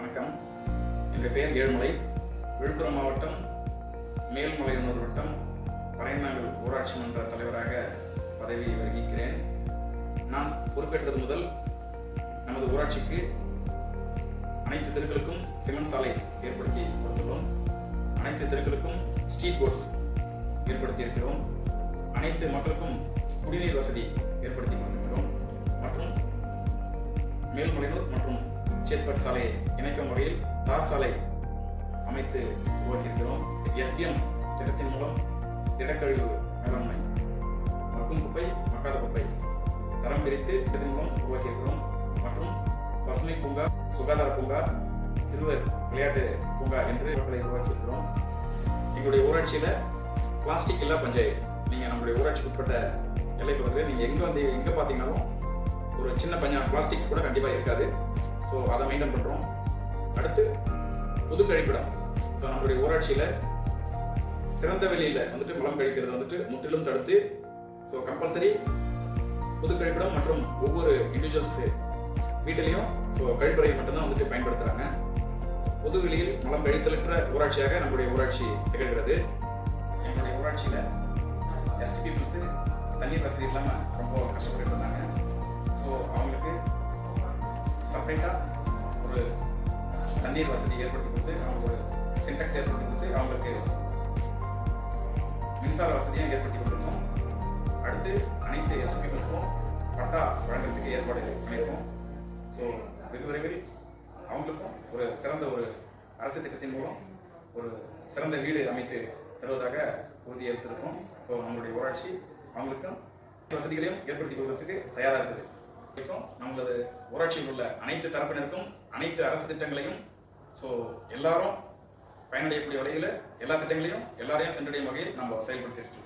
வணக்கம். என் பெயர் ஏழுமலை. விழுப்புரம் மாவட்டம் மேல்மலையனூர் வட்டம் பறையநாங்கல் ஊராட்சி மன்ற தலைவராக பதவி வகிக்கிறேன். நான் பொறுப்பேற்றது முதல் நமது ஊராட்சிக்கு அனைத்து தெருக்களுக்கும் சிமெண்ட் சாலை ஏற்படுத்தி கொடுத்துள்ளோம். அனைத்து தெருக்களுக்கும் ஸ்ட்ரீட் போர்ட்ஸ் ஏற்படுத்தி இருக்கிறோம். அனைத்து மக்களுக்கும் குடிநீர் வசதி ஏற்படுத்தி கொடுத்திருக்கிறோம். மற்றும் மேல்மலையனூர் மற்றும் சேத்பட் சாலையை இணைக்கும் வகையில் தார் சாலை அமைத்து உருவாக்கியிருக்கிறோம். SBM திட்டத்தின் மூலம் திடக்கழிவு மேலாண்மை, மக்கும் குப்பை, மக்காத குப்பை தரம் பிரித்து திட்டத்தின் மூலம் உருவாக்கியிருக்கிறோம். மற்றும் பசுமை பூங்கா, சுகாதார பூங்கா, சிறுவர் விளையாட்டு பூங்கா என்று உருவாக்கியிருக்கிறோம். எங்களுடைய ஊராட்சியில் பிளாஸ்டிக் இல்லா பஞ்சாயத்து. நீங்கள் நம்மளுடைய ஊராட்சிக்கு உட்பட்ட எல்லை பகுதியில் நீங்கள் எங்கே பார்த்தீங்கன்னாலும் ஒரு சின்ன பிளாஸ்டிக்ஸ் கூட கண்டிப்பாக இருக்காது. ஸோ அதை மெயின்டைன் பண்ணுறோம். அடுத்து பொது கழிப்பிடம். ஸோ நம்மளுடைய ஊராட்சியில் திறந்த வெளியில் மலம் கழிக்கிறது முற்றிலும் தடுத்து, ஸோ கம்பல்சரி பொது கழிப்பிடம் மற்றும் ஒவ்வொரு இண்டிவிஜுவல்ஸ் வீட்டிலையும் ஸோ கழிப்பறையை மட்டும்தான் பயன்படுத்துகிறாங்க. பொது வெளியில் மலம் கழித்தலற்ற ஊராட்சியாக நம்மளுடைய ஊராட்சி திகழ்கிறது. எங்களுடைய ஊராட்சியில் எஸ்டி பீப்புள்ஸு தண்ணீர் வசதி இல்லாமல் ரொம்ப கஷ்டப்பட்டு இருந்தாங்க. ஸோ அவங்களுக்கு செப்பரேட்டாக ஒரு தண்ணீர் வசதி ஏற்படுத்தி கொடுத்து, அவங்க ஒரு சின்டெக்ஸ் ஏற்படுத்தி கொடுத்து, அவங்களுக்கு மின்சார வசதியும் ஏற்படுத்தி கொடுத்துருக்கோம். அடுத்து அனைத்து எஸ்டி பீப்புள்ஸுக்கும் பட்டா வழங்குறதுக்கு ஏற்பாடு பண்ணியிருக்கோம். ஸோ வெகு விரைவில் அவங்களுக்கும் ஒரு சிறந்த அரசு திட்டத்தின் மூலம் ஒரு சிறந்த வீடு அமைத்து தருவதாக உறுதியேற்றிருக்கோம். ஸோ நம்மளுடைய ஊராட்சி அவங்களுக்கும் வசதிகளையும் ஏற்படுத்தி கொடுக்கறதுக்கு தயாராக இருக்குது. நம்மளது ஊராட்சியில் உள்ள அனைத்து தரப்பினருக்கும் அனைத்து அரசு திட்டங்களையும் ஸோ எல்லாரும் பயனடையக்கூடிய வகையில் எல்லா திட்டங்களையும் எல்லாரையும் சென்றடையும் வகையில் நம்ம செயல்படுத்திட்டு இருக்கோம்.